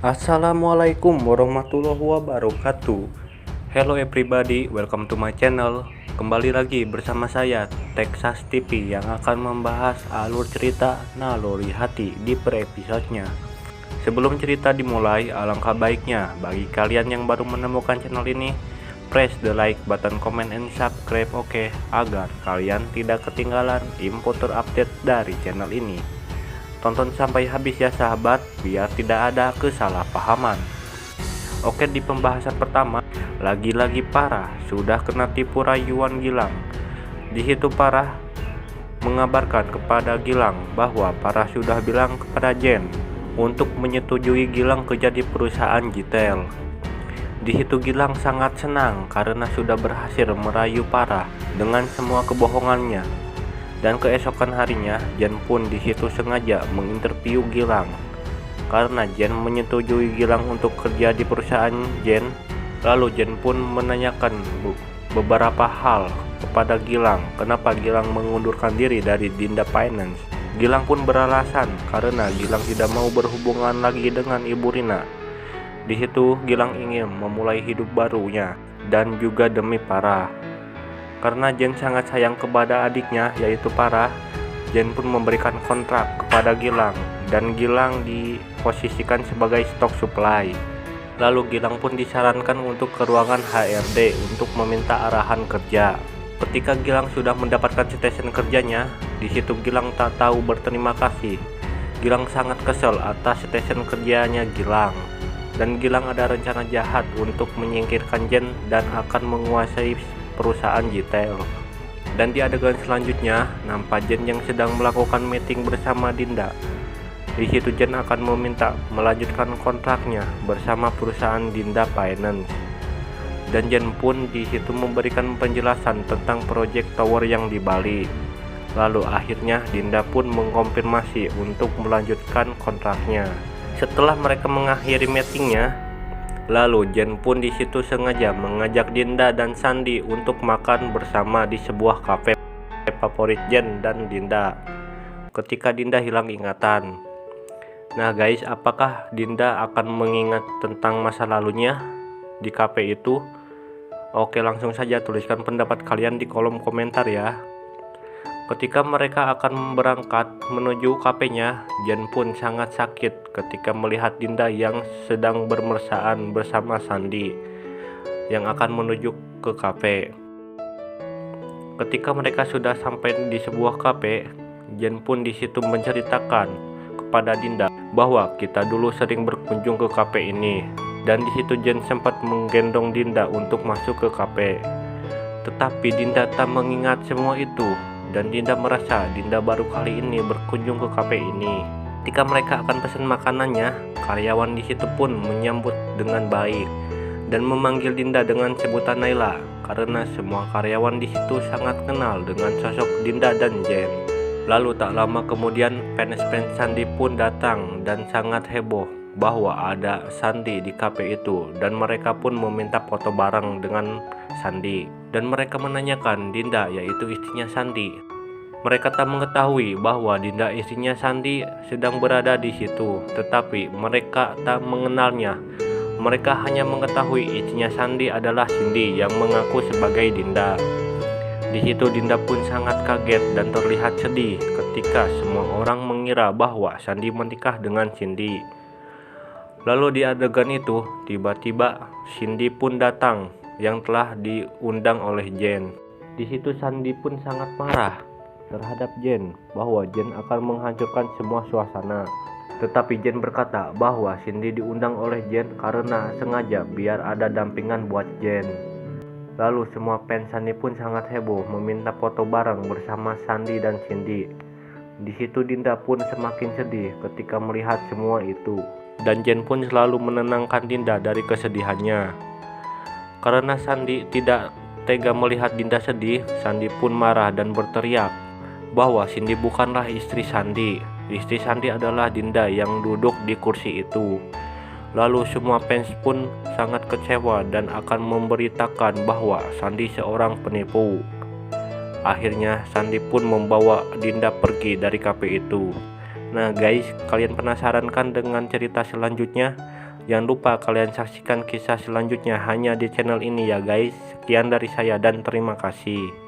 Assalamualaikum warahmatullahi wabarakatuh. Hello everybody, welcome to my channel. Kembali lagi bersama saya Texas TV yang akan membahas alur cerita naluri hati di per episodenya. Sebelum cerita dimulai, alangkah baiknya bagi kalian yang baru menemukan channel ini, press the like button, comment, and subscribe, oke, agar kalian tidak ketinggalan info terupdate dari channel ini. Tonton sampai habis ya sahabat, biar tidak ada kesalahpahaman. Oke, di pembahasan pertama, lagi-lagi Parah sudah kena tipu rayuan Gilang. Di situ Parah mengabarkan kepada Gilang bahwa Parah sudah bilang kepada Jen untuk menyetujui Gilang kerja di perusahaan Jitel. Di situ Gilang sangat senang karena sudah berhasil merayu Parah dengan semua kebohongannya. Dan keesokan harinya, Jen pun di situ sengaja menginterview Gilang. Karena Jen menyetujui Gilang untuk kerja di perusahaan Jen, lalu Jen pun menanyakan beberapa hal kepada Gilang, kenapa Gilang mengundurkan diri dari Dinda Finance. Gilang pun beralasan karena Gilang tidak mau berhubungan lagi dengan Ibu Rina. Di situ Gilang ingin memulai hidup barunya dan juga demi Parah. Karena Jen sangat sayang kepada adiknya yaitu Parah, Jen pun memberikan kontrak kepada Gilang dan Gilang diposisikan sebagai stok supply. Lalu Gilang pun disarankan untuk ke ruangan HRD untuk meminta arahan kerja. Ketika Gilang sudah mendapatkan stesen kerjanya, di situ Gilang tak tahu berterima kasih. Gilang sangat kesal atas stesen kerjanya Gilang. Dan Gilang ada rencana jahat untuk menyingkirkan Jen dan akan menguasai perusahaan Jitel. Dan di adegan selanjutnya, nampak Jen yang sedang melakukan meeting bersama Dinda. Di situ Jen akan meminta melanjutkan kontraknya bersama perusahaan Dinda Finance. Dan Jen pun di situ memberikan penjelasan tentang proyek tower yang di Bali. Lalu akhirnya Dinda pun mengkonfirmasi untuk melanjutkan kontraknya. Setelah mereka mengakhiri meetingnya, lalu Jen pun di situ sengaja mengajak Dinda dan Sandi untuk makan bersama di sebuah kafe favorit Jen dan Dinda. Ketika Dinda hilang ingatan. Nah guys, apakah Dinda akan mengingat tentang masa lalunya di kafe itu? Oke, langsung saja tuliskan pendapat kalian di kolom komentar ya. Ketika mereka akan berangkat menuju kafenya, Jen pun sangat sakit ketika melihat Dinda yang sedang bermesraan bersama Sandi yang akan menuju ke kafe. Ketika mereka sudah sampai di sebuah kafe, Jen pun di situ menceritakan kepada Dinda bahwa kita dulu sering berkunjung ke kafe ini. Dan di situ Jen sempat menggendong Dinda untuk masuk ke kafe. Tetapi Dinda tak mengingat semua itu. Dan Dinda merasa Dinda baru kali ini berkunjung ke kafe ini. Ketika mereka akan pesan makanannya, karyawan di situ pun menyambut dengan baik dan memanggil Dinda dengan sebutan Naila karena semua karyawan di situ sangat kenal dengan sosok Dinda dan Jen. Lalu tak lama kemudian fans-fans Sandi pun datang dan sangat heboh bahwa ada Sandi di kafe itu, dan mereka pun meminta foto bareng dengan Sandi. Dan mereka menanyakan Dinda, yaitu istrinya Sandi. Mereka tak mengetahui bahwa Dinda istrinya Sandi sedang berada di situ, tetapi mereka tak mengenalnya. Mereka hanya mengetahui istrinya Sandi adalah Cindy yang mengaku sebagai Dinda. Di situ Dinda pun sangat kaget dan terlihat sedih ketika semua orang mengira bahwa Sandi menikah dengan Cindy. Lalu di adegan itu, tiba-tiba Cindy pun datang yang telah diundang oleh Jen. Di situ Sandi pun sangat marah terhadap Jen bahwa Jen akan menghancurkan semua suasana. Tetapi Jen berkata bahwa Cindy diundang oleh Jen karena sengaja biar ada dampingan buat Jen. Lalu semua fans Sandi pun sangat heboh meminta foto bareng bersama Sandi dan Cindy. Di situ Dinda pun semakin sedih ketika melihat semua itu. Dan Jen pun selalu menenangkan Dinda dari kesedihannya. Karena Sandi tidak tega melihat Dinda sedih, Sandi pun marah dan berteriak bahwa Cindy bukanlah istri Sandi. Istri Sandi adalah Dinda yang duduk di kursi itu. Lalu semua fans pun sangat kecewa dan akan memberitakan bahwa Sandi seorang penipu. Akhirnya Sandi pun membawa Dinda pergi dari kafe itu. Nah guys, kalian penasaran kan dengan cerita selanjutnya? Jangan lupa kalian saksikan kisah selanjutnya hanya di channel ini ya guys. Sekian dari saya dan terima kasih.